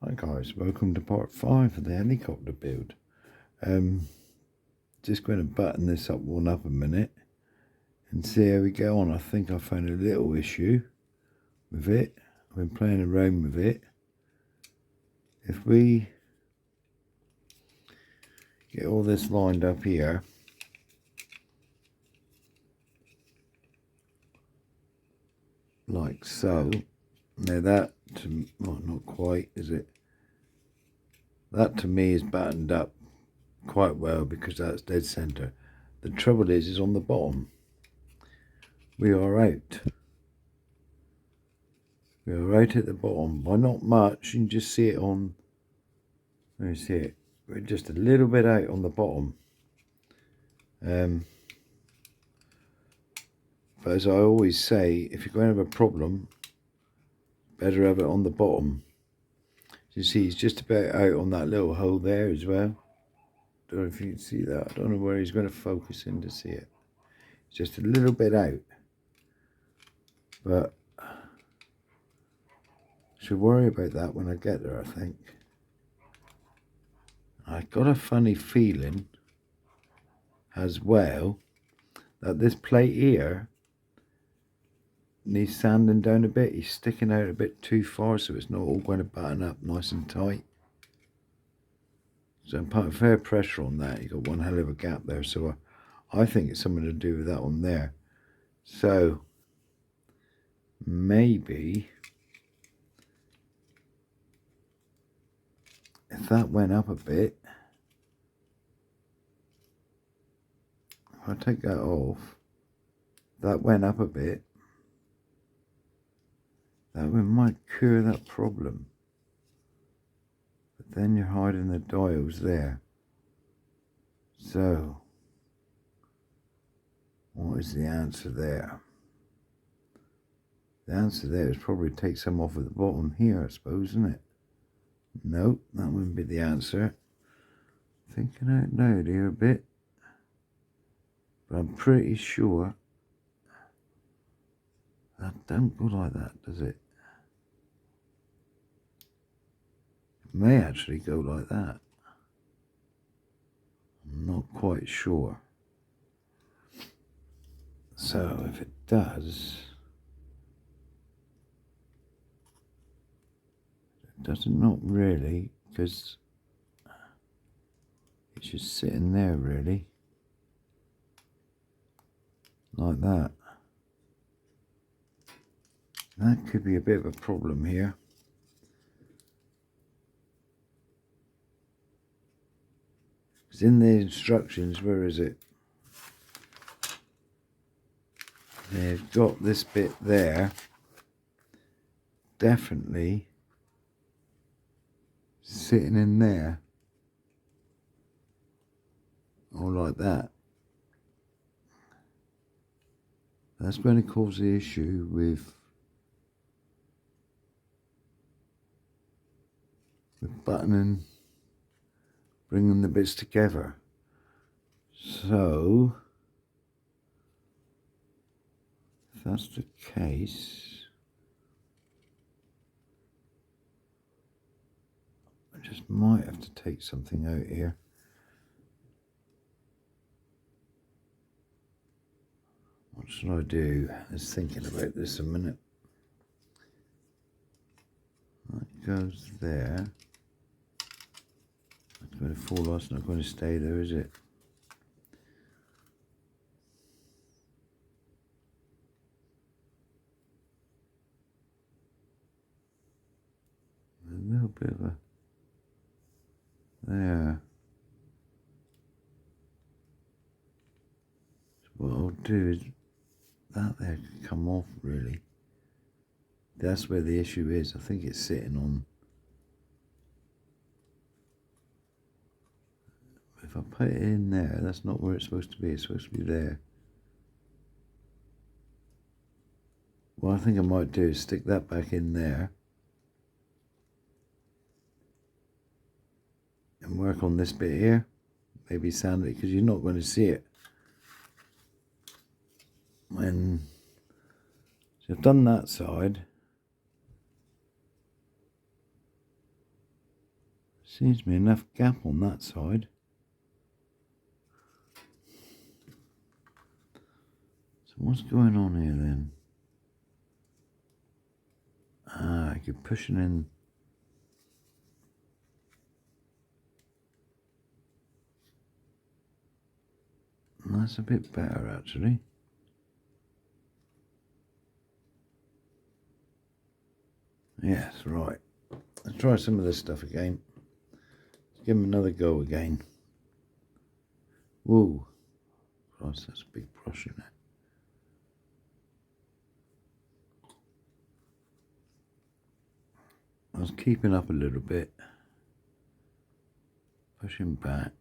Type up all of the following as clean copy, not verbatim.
Hi guys, welcome to part 5 of the helicopter build. Just going to button this up a minute and see how we go on. I think I found a little issue with it. I've been playing around with it. If we get all this lined up here, like so. Now that, well, not quite, is it? That to me is buttoned up quite well because that's dead center. The trouble is on the bottom. We are out. We are right at the bottom, by not much. You can just see it on, let me see it. We're just a little bit out on the bottom. But as I always say, if you're going to have a problem, better have it on the bottom. You see, he's just about out on that little hole there as well. Don't know if you can see that. I don't know where he's going to focus in to see it. It's just a little bit out. But I should worry about that when I get there, I think. I got a funny feeling as well that this plate here needs sanding down a bit. He's sticking out a bit too far, so it's not all going to button up nice and tight. So I'm putting fair pressure on that. You've got one hell of a gap there, so I think it's something to do with that one there. So maybe if that went up a bit, if I take that off, that went up a bit, that one might cure that problem. But then you're hiding the dials there. So what is the answer there? The answer there is probably take some off at the bottom here, I suppose, isn't it? Nope, that wouldn't be the answer. Thinking out loud here a bit. But I'm pretty sure that don't go like that, does it? It may actually go like that. I'm not quite sure. So if it does, it doesn't, not really, because it's just sitting there really, like that. That could be a bit of a problem here. It's in the instructions, where is it? They've got this bit there, definitely sitting in there, or like that. That's going to cause the issue with buttoning, bringing the bits together. So if that's the case, I just might have to take something out here. What should I do? I was thinking about this a minute. That goes there. It's going to fall off, it's not going to stay there, is it? A little bit of a, there. So what I'll do is, that there can come off really. That's where the issue is. I think it's sitting on, if I put it in there, that's not where it's supposed to be. It's supposed to be there. What I think I might do is stick that back in there and work on this bit here. Maybe sand it, because you're not going to see it when, so I've done that side. Seems to be enough gap on that side. So what's going on here then? You're pushing in. That's a bit better actually. Yes, right. Let's try some of this stuff again. Let's give him another go again. Whoa. Christ, that's a big brush in it. I was keeping up a little bit. Pushing back.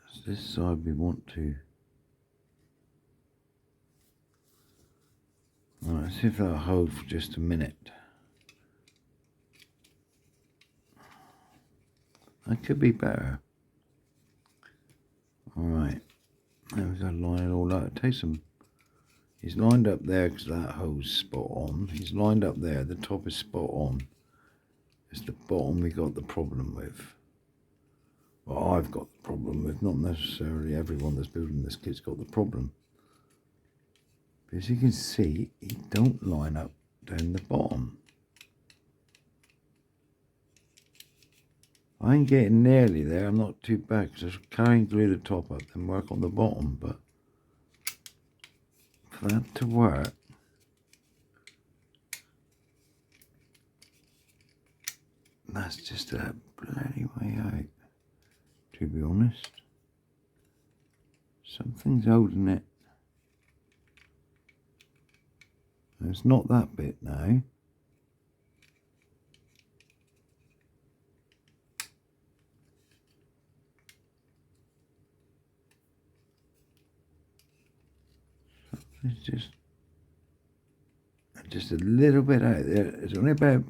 That's this side we want to. Right, let's see if that'll hold for just a minute. That could be better. Alright. Now we've got to line it all out. Take some. He's lined up there because that hole's spot on. He's lined up there. The top is spot on. It's the bottom we got the problem with. Well, I've got the problem with. Not necessarily everyone that's building this kit's got the problem. But as you can see, he don't line up down the bottom. I ain't getting nearly there. I'm not too bad because I should carry and glue the top up and work on the bottom. But for that to work, that's just a bloody way out, to be honest. Something's holding it. It's not that bit now. It's just a little bit out there. It's only about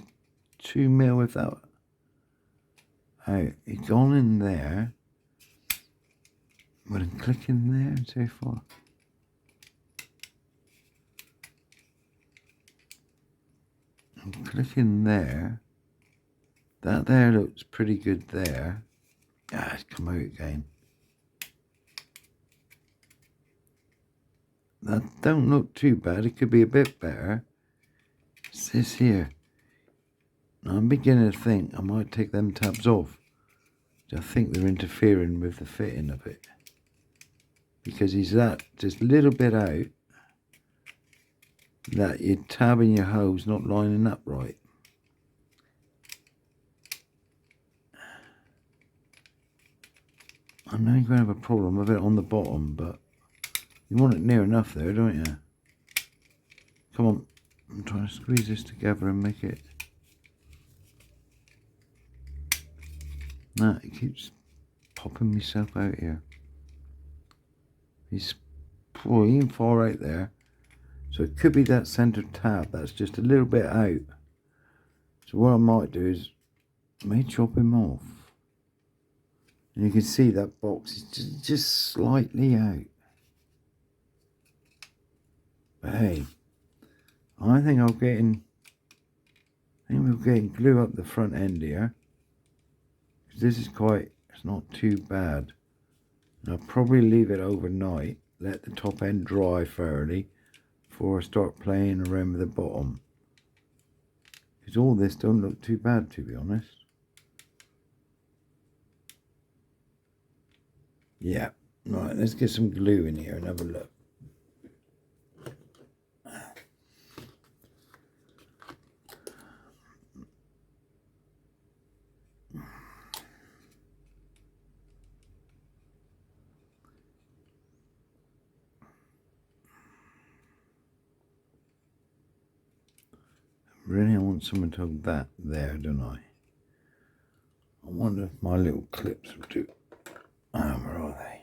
2 mil with that out. It's gone in there. But I'm clicking there and so far. I'm clicking there. That there looks pretty good there. It's come out again. That don't look too bad. It could be a bit better. It's this here. Now I'm beginning to think I might take them tabs off. I think they're interfering with the fitting of it. Because he's that just a little bit out that your tab and your hose not lining up right. I know you're going to have a problem with it on the bottom, but you want it near enough there, don't you? Come on, I'm trying to squeeze this together and make it. Nah, it keeps popping myself out here. He's even far right there. So it could be that centre tab that's just a little bit out. So what I might do is I may chop him off. And you can see that box is just slightly out. But hey, I think we'll get in glue up the front end here. Because this is it's not too bad. And I'll probably leave it overnight, let the top end dry thoroughly before I start playing around with the bottom. Because all this don't look too bad, to be honest. Yeah, right, let's get some glue in here and have a look. Really, I want someone to hold that there, don't I? I wonder if my little clips will do. Where are they?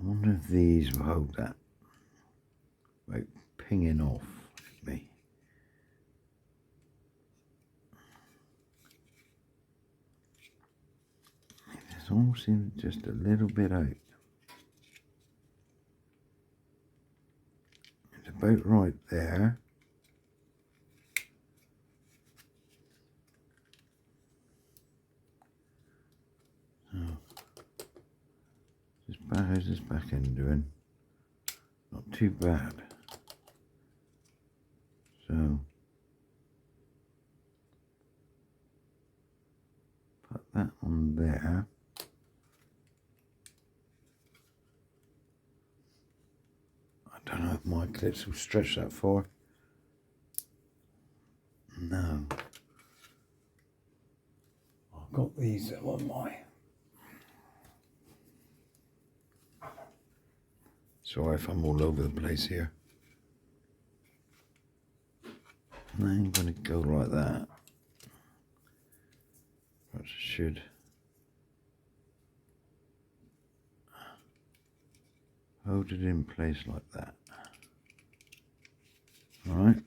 I wonder if these will hold that. Like pinging off me. This all seems just a little bit out. It's about right there. how's this back end doing? Not too bad. So put that on there. I don't know if my clips will stretch that far. No. I've got these on my. Sorry if I'm all over the place here. I'm going to go like that. Perhaps I should. Hold it in place like that. Alright.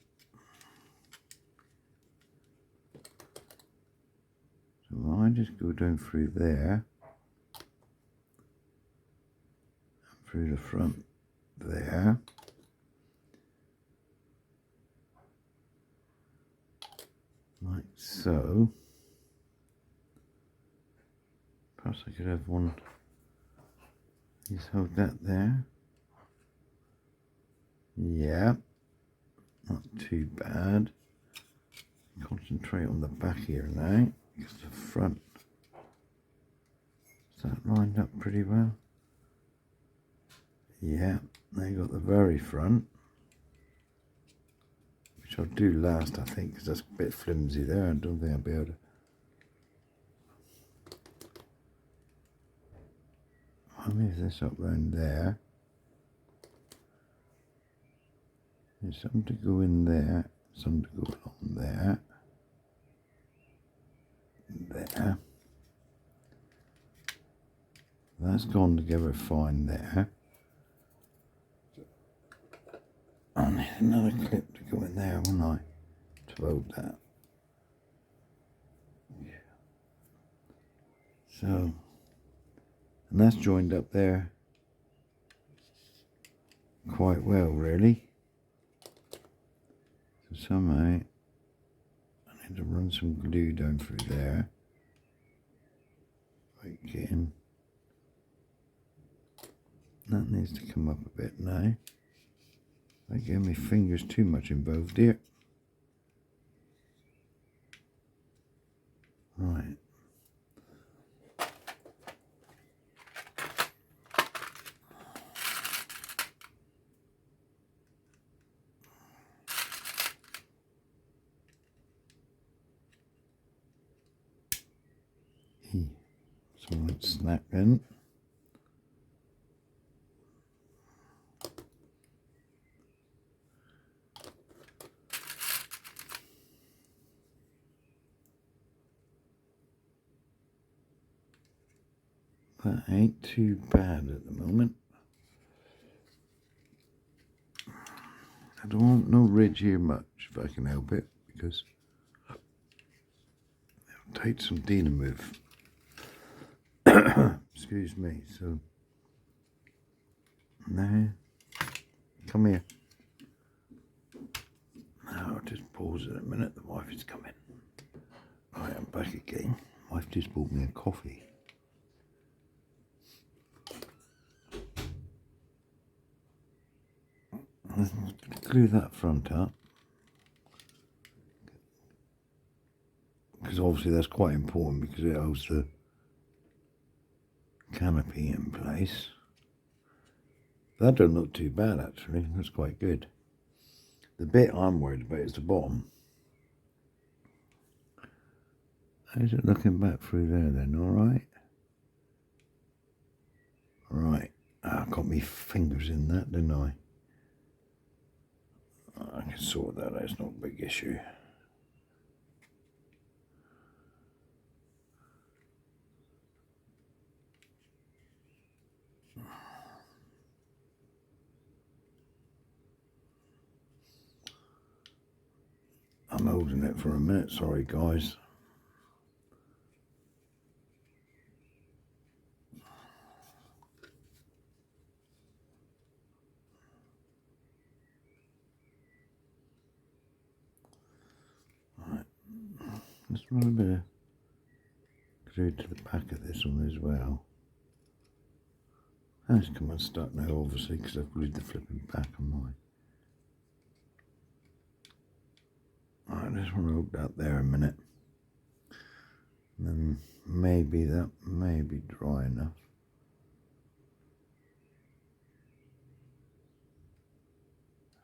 So I just go down through there. And through the front there. Like so. Perhaps I could have one. Just hold that there. Yeah. Not too bad. Concentrate on the back here now. Because the front. Is that lined up pretty well? Yeah. Now you got the very front. Which I'll do last, I think, because that's a bit flimsy there. I don't think I'll be able to. I'll move this up round there. There's some to go in there, some to go along there. There. That's gone together fine there. I need another clip to go in there, won't I? To hold that. Yeah. So, and that's joined up there quite well, really. So somehow I need to run some glue down through there. Again. That needs to come up a bit now. I gave my fingers too much involved here. Right. So let's snap in. That ain't too bad at the moment. I don't want no ridge here much if I can help it, because it'll take some dealing with. Excuse me. So now, come here. Now I'll just pause it a minute. The wife is coming. Right, I'm back again. Wife just bought me a coffee. Let's glue that front up, because obviously that's quite important because it holds the canopy in place. That don't look too bad actually, that's quite good. The bit I'm worried about is the bottom. How's it looking back through there then, alright? Right, I got my fingers in that, didn't I? I can sort that out, it's not a big issue. I'm holding it for a minute, sorry guys. Right, let's run a bit of glue to the back of this one as well. That's come unstuck now, obviously, because I've glued the flipping back on mine. I just want to hook that there a minute. And then maybe that may be dry enough.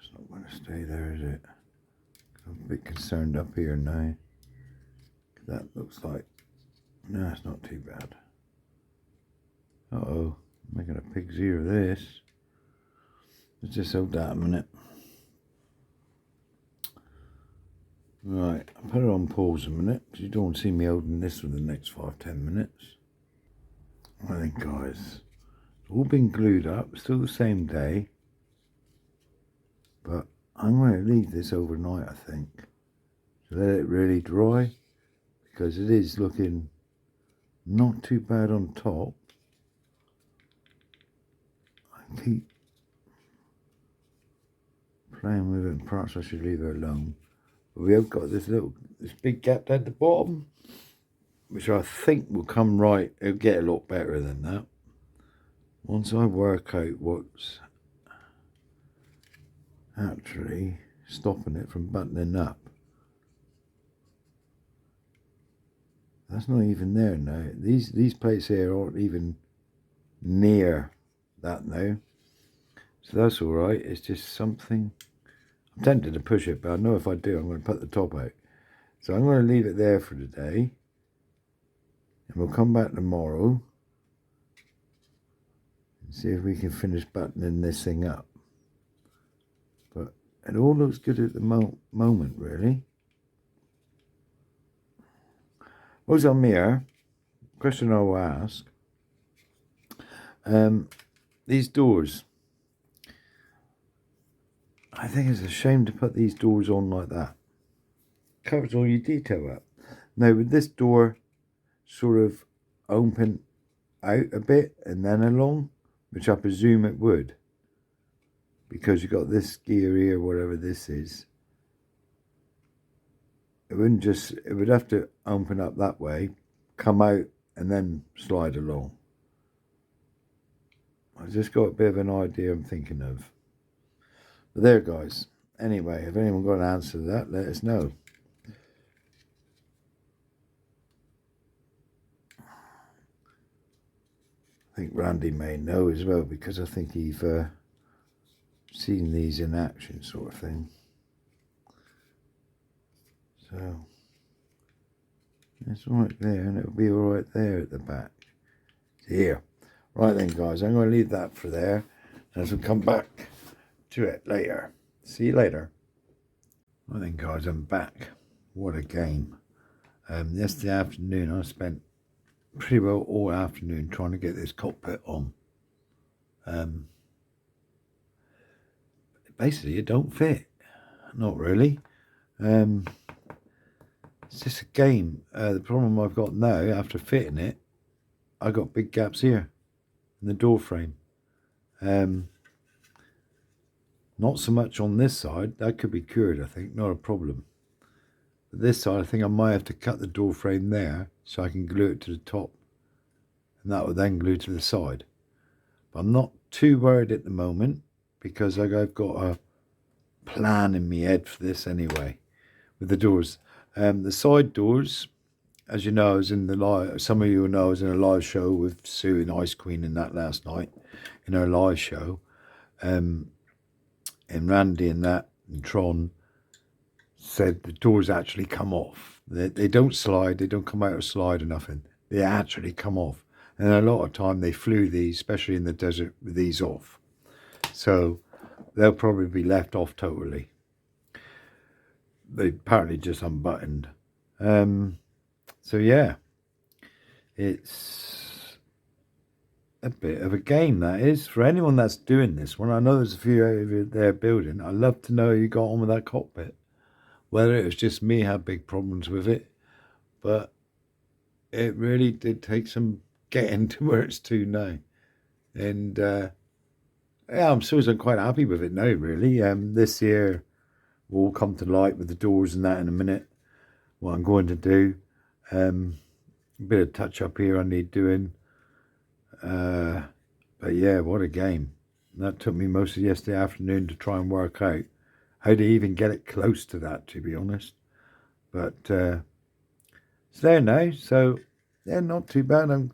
It's not going to stay there, is it? I'm a bit concerned up here now. That looks like, no, it's not too bad. Uh-oh, I'm making a pig's ear of this. Let's just hold that a minute. Right, I'll put it on pause a minute, because you don't want to see me holding this for the next 5-10 minutes. I think, guys, it's all been glued up, still the same day. But I'm going to leave this overnight, I think. To let it really dry, because it is looking not too bad on top. I keep playing with it, and perhaps I should leave it alone. But we have got this big gap at the bottom, which I think will come right. It'll get a lot better than that once I work out what's actually stopping it from buttoning up. That's not even there now. These plates here aren't even near that now. So that's all right. It's just something. I'm tempted to push it, but I know if I do, I'm going to put the top out. So I'm going to leave it there for today. And we'll come back tomorrow and see if we can finish buttoning this thing up. But it all looks good at the moment, really. What's on here? Question I will ask. These doors. I think it's a shame to put these doors on like that. Covers all your detail up. Now with this door sort of open out a bit and then along, which I presume it would, because you've got this gear here, whatever this is. It wouldn't just, it would have to open up that way, come out and then slide along. I just got a bit of an idea I'm thinking of. But there, guys. Anyway, if anyone got an answer to that, let us know. I think Randy may know as well, because I think he's seen these in action, sort of thing. So it's right there, and it'll be all right there at the back. Here. Right then, guys, I'm going to leave that for there, and we'll come back to it later. See you later. Right then, guys, I'm back. What a game. Yesterday afternoon, I spent pretty well all afternoon trying to get this cockpit on. Basically, it don't fit. Not really. It's just a game. The problem I've got now, after fitting it, I got big gaps here in the door frame. Not so much on this side. That could be cured, I think. Not a problem. But this side, I think I might have to cut the door frame there so I can glue it to the top. And that will then glue to the side. But I'm not too worried at the moment, because I've got a plan in my head for this anyway, with the doors. The side doors, as you know, I was in the live, some of you will know I was in a live show with Sue and Ice Queen and that last night, in her live show. And Randy and that, and Tron, said the doors actually come off. They don't slide, they don't come out of slide or nothing. They actually come off. And a lot of time they flew these, especially in the desert, with these off. So they'll probably be left off totally. They apparently just unbuttoned. So yeah, it's a bit of a game, that is, for anyone that's doing this one. I know there's a few over there building. I'd love to know how you got on with that cockpit. Whether it was just me had big problems with it, but it really did take some getting to where it's to now. And yeah, I'm still quite happy with it now, really. This year will all come to light with the doors and that in a minute, what I'm going to do. A bit of touch up here I need doing, but But yeah, what a game. That took me most of yesterday afternoon to try and work out how to even get it close to that, to be honest. But it's there now, so yeah, not too bad. I'm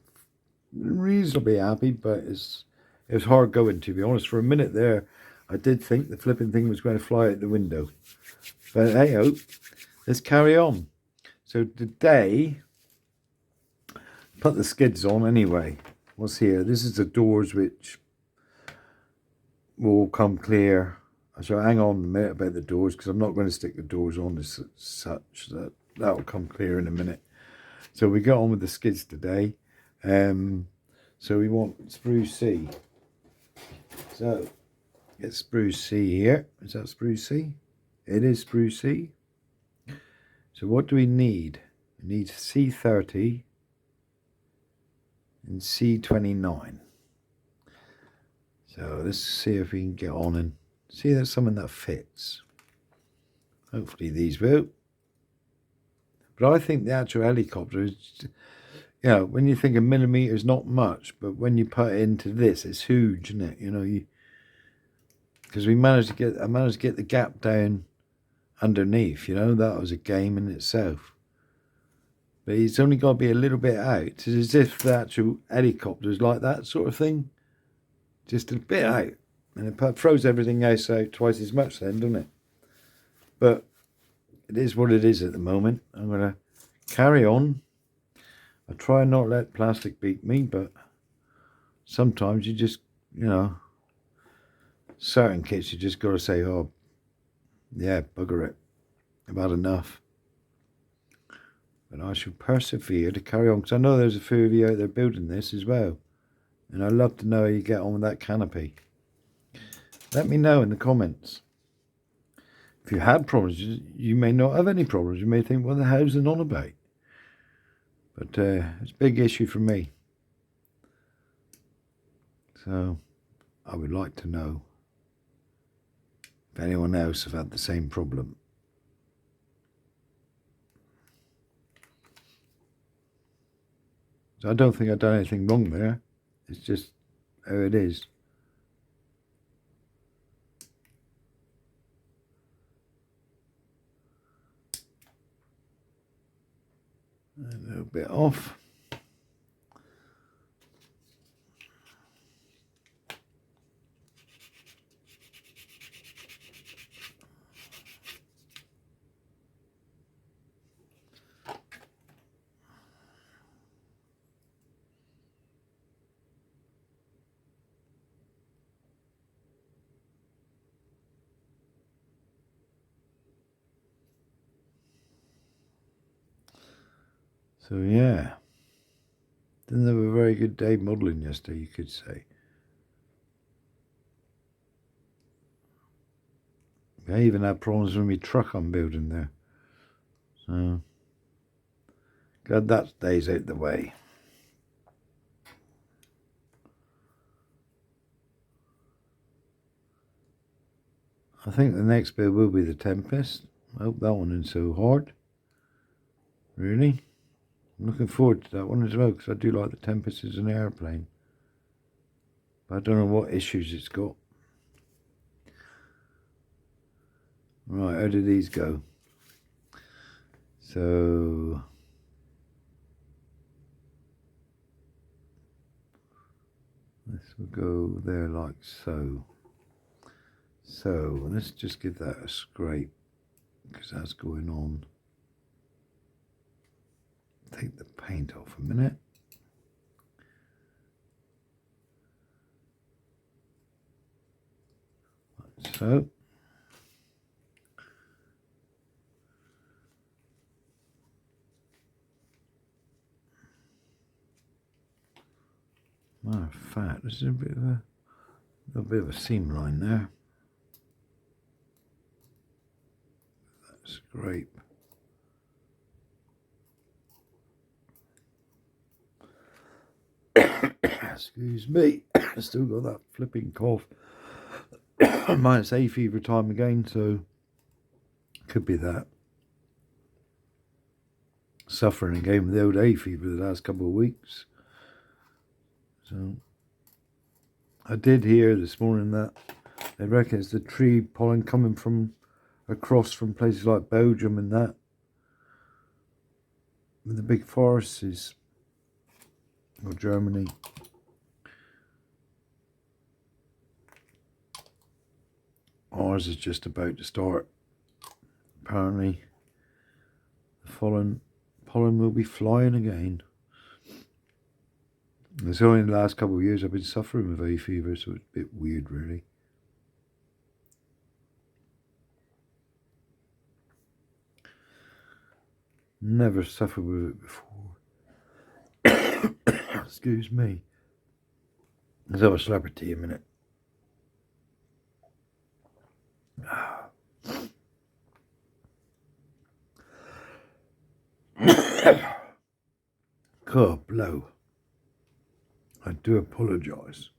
reasonably happy, but it was hard going, to be honest. For a minute there, I did think the flipping thing was going to fly out the window. But hey, oh, let's carry on. So today, put the skids on anyway. What's here? This is the doors which will come clear. I shall hang on a minute about the doors because I'm not going to stick the doors on as such. That will come clear in a minute. So we got on with the skids today. So we want spruce C. So get spruce C here. Is that spruce C? It is spruce C. So what do we need? We need C30 and C29. So let's see if we can get on and see there's something that fits. Hopefully these will. But I think the actual helicopter is, you know, when you think a millimetre is not much, but when you put it into this, it's huge, isn't it? You know, because I managed to get the gap down underneath. You know, that was a game in itself. But it's only got to be a little bit out. It's as if the actual helicopter is like that sort of thing, just a bit out, and it throws everything else out twice as much then, doesn't it? But it is what it is at the moment. I'm going to carry on. I try not to let plastic beat me, but sometimes you just, you know, certain kits you just got to say, oh, yeah, bugger it. I've had enough. But I shall persevere to carry on, because I know there's a few of you out there building this as well. And I'd love to know how you get on with that canopy. Let me know in the comments. If you had problems, you may not have any problems. You may think, what the hell's it on about? But it's a big issue for me. So I would like to know if anyone else have had the same problem. So I don't think I've done anything wrong there. It's just how it is. A little bit off. So yeah, didn't have a very good day modelling yesterday, you could say. I even had problems with my truck I'm building there. So glad that day's out the way. I think the next bit will be the Tempest. I hope that one isn't so hard. Really? I'm looking forward to that one as well, because I do like the Tempest as an airplane. But I don't know what issues it's got. Right, how do these go? So this will go there like so. So let's just give that a scrape, because that's going on. Take the paint off a minute. Like so. Matter of fact, there's a little bit of a seam line there. That scrape. Excuse me, I still got that flipping cough. Minus hay fever time again, so could be that. Suffering again with the old hay fever the last couple of weeks. So I did hear this morning that they reckon it's the tree pollen coming from across from places like Belgium and that, with the big forests, or Germany. Ours is just about to start. Apparently, the pollen will be flying again. It's only in the last couple of years I've been suffering with hay fever, so it's a bit weird, really. Never suffered with it before. Excuse me. Let's have a slab of tea a minute. God blow. I do apologise.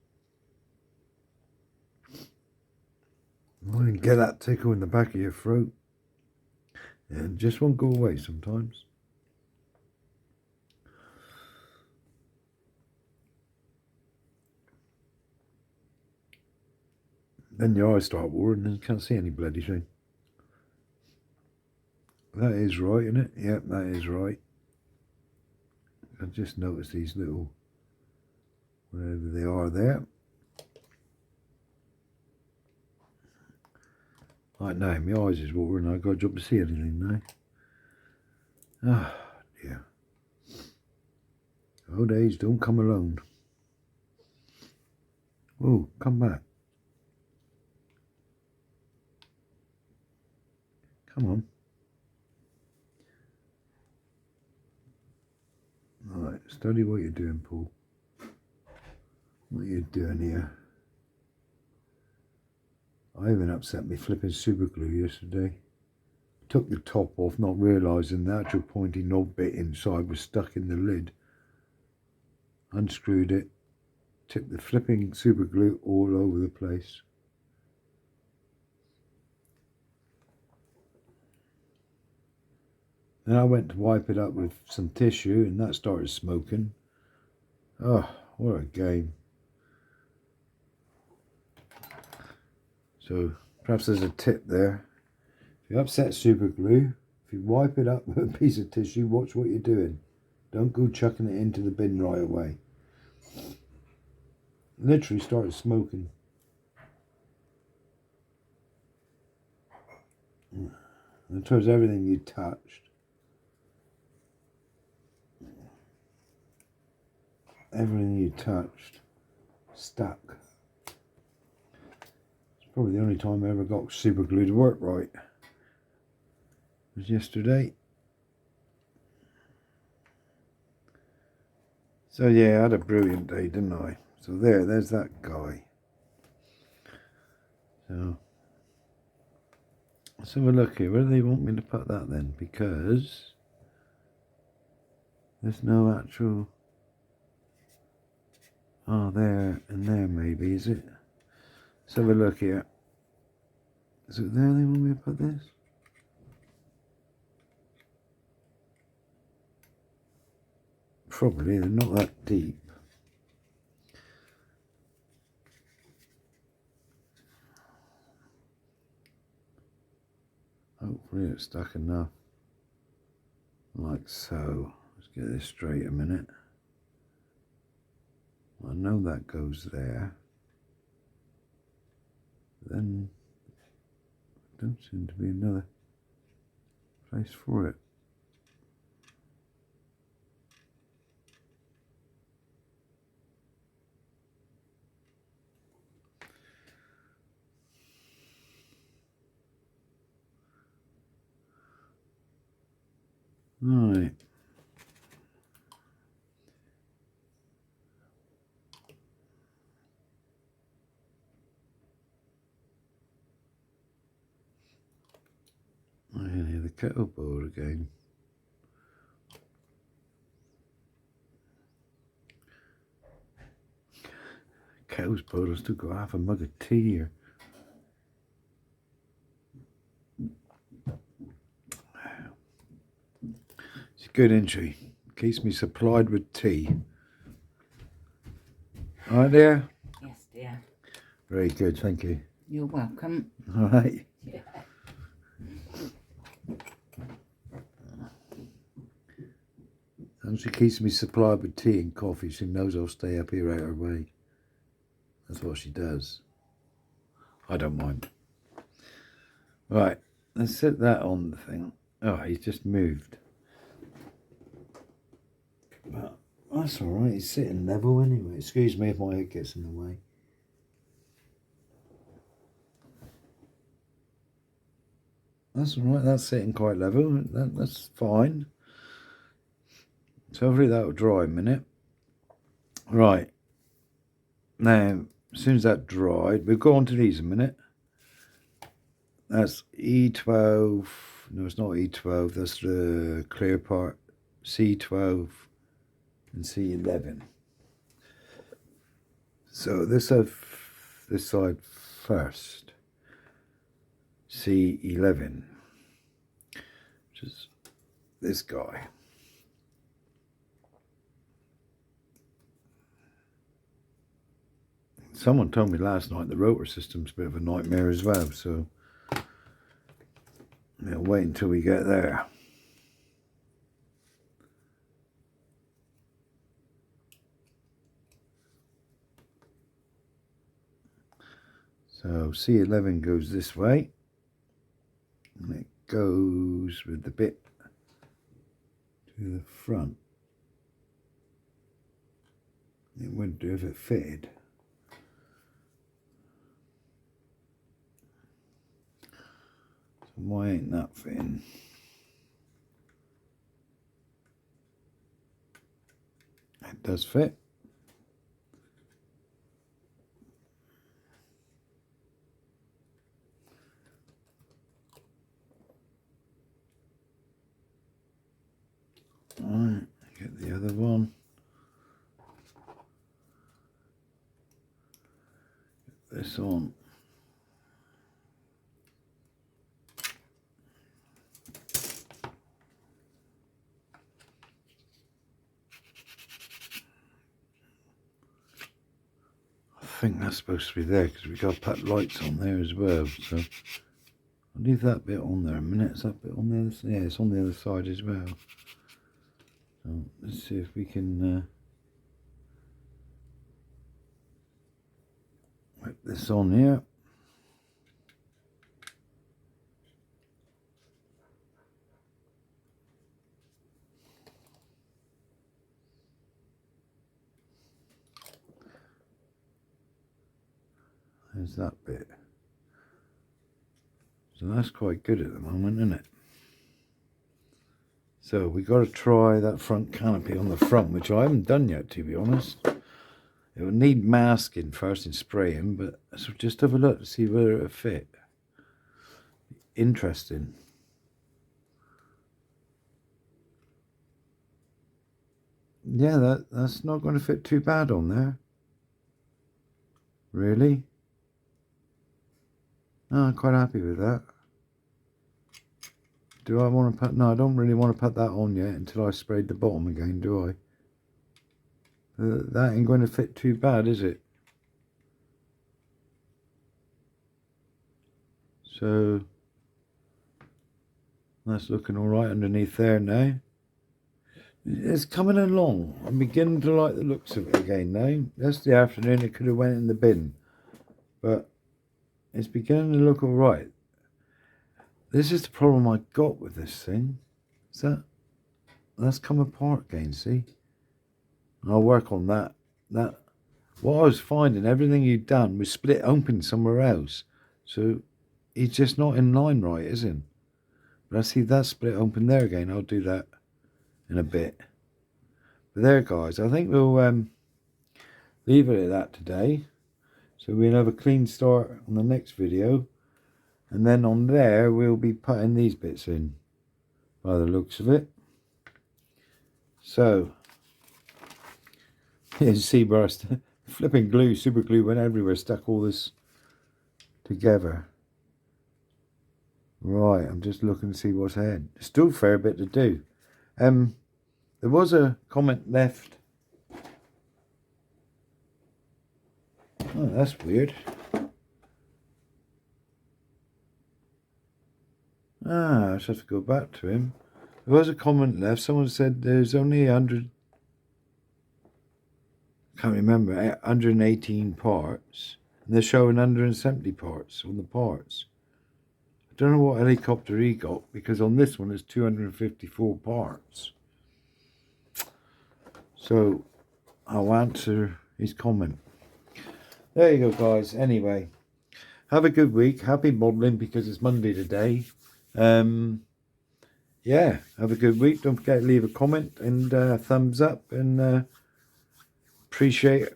I didn't get that tickle in the back of your throat. It just won't go away sometimes. Then your eyes start watering and you can't see any bloody thing. That is right, isn't it? Yep, that is right. I just noticed these little, whatever they are there. Right now, my eyes is watering. I've got a job to see anything now. Ah, dear. Old age don't come alone. Oh, come back. Come on. Right, study what you're doing, Paul. What are you doing here? I even upset me flipping super glue yesterday. Took the top off, not realising the actual pointy knob bit inside was stuck in the lid. Unscrewed it, tipped the flipping super glue all over the place. Then I went to wipe it up with some tissue and that started smoking. Oh, what a game. So perhaps there's a tip there. If you upset super glue, if you wipe it up with a piece of tissue, watch what you're doing. Don't go chucking it into the bin right away. Literally started smoking. And it turns everything you touched. Everything you touched stuck. It's probably the only time I ever got super glue to work right. It was yesterday. So yeah, I had a brilliant day, didn't I? So there's that guy. So let's have a look here. Where do they want me to put that then? Because there's no actual... Oh, there and there maybe, is it? Let's have a look here. Is it there they want me to put this? Probably, they're not that deep. Hopefully it's stuck enough. Like so. Let's get this straight a minute. I know that goes there. Then there don't seem to be another place for it. Right. I can hear the kettle boil again. Kettle's boiled. I still got half a mug of tea here. It's a good entry. Keeps me supplied with tea. Right there? Yes, dear. Very good, thank you. You're welcome. All right. Yeah. And she keeps me supplied with tea and coffee. She knows I'll stay up here out her way. That's what she does. I don't mind. Right, let's set that on the thing. Oh, he's just moved. But that's all right. He's sitting level anyway. Excuse me if my head gets in the way. That's all right. That's sitting quite level. That's fine. So hopefully that'll dry a minute. Right. Now, as soon as that dried, we'll go on to these a minute. That's E12. No, it's not E12. That's the clear part. C12 and C11. So this side first. C11, which is this guy. Someone told me last night the rotor system's a bit of a nightmare as well, so we'll wait until we get there. So C11 goes this way, and it goes with the bit to the front. It would do if it fitted. So why ain't that fitting? It does fit. Alright, get the other one. Get this on. I think that's supposed to be there because we've got to put lights on there as well. So I'll leave that bit on there a minute. Is that bit on the other side? Yeah, it's on the other side as well. So let's see if we can whip this on here. There's that bit. So that's quite good at the moment, isn't it? So we got to try that front canopy on the front, which I haven't done yet, to be honest. It would need masking first and spraying, but so just have a look to see whether it'll fit. Interesting. Yeah, that's not going to fit too bad on there. Really? No, I'm quite happy with that. Do I want to put... No, I don't really want to put that on yet until I sprayed the bottom again, do I? That ain't going to fit too bad, is it? So that's looking all right underneath there now. It's coming along. I'm beginning to like the looks of it again now. Yesterday afternoon it could have went in the bin, but it's beginning to look all right. This is the problem I got with this thing. Is that's come apart again, see? And I'll work on that. What I was finding, everything you'd done was split open somewhere else. So it's just not in line right, is it? But I see that split open there again. I'll do that in a bit. But there, guys, I think we'll leave it at that today. So we'll have a clean start on the next video. And then on there, we'll be putting these bits in, by the looks of it. So, you see where flipping glue, super glue went everywhere, stuck all this together. Right, I'm just looking to see what's ahead. Still a fair bit to do. There was a comment left. Oh, that's weird. I just have to go back to him. There was a comment left. Someone said there's only 100, can't remember, 118 parts. And they're showing 170 parts on the parts. I don't know what helicopter he got, because on this one there's 254 parts. So I'll answer his comment. There you go, guys. Anyway, have a good week. Happy modelling, because it's Monday today. Yeah, have a good week. Don't forget to leave a comment and thumbs up, and appreciate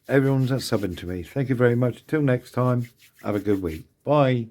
everyone that's subbing to me. Thank you very much. Until next time, have a good week. Bye.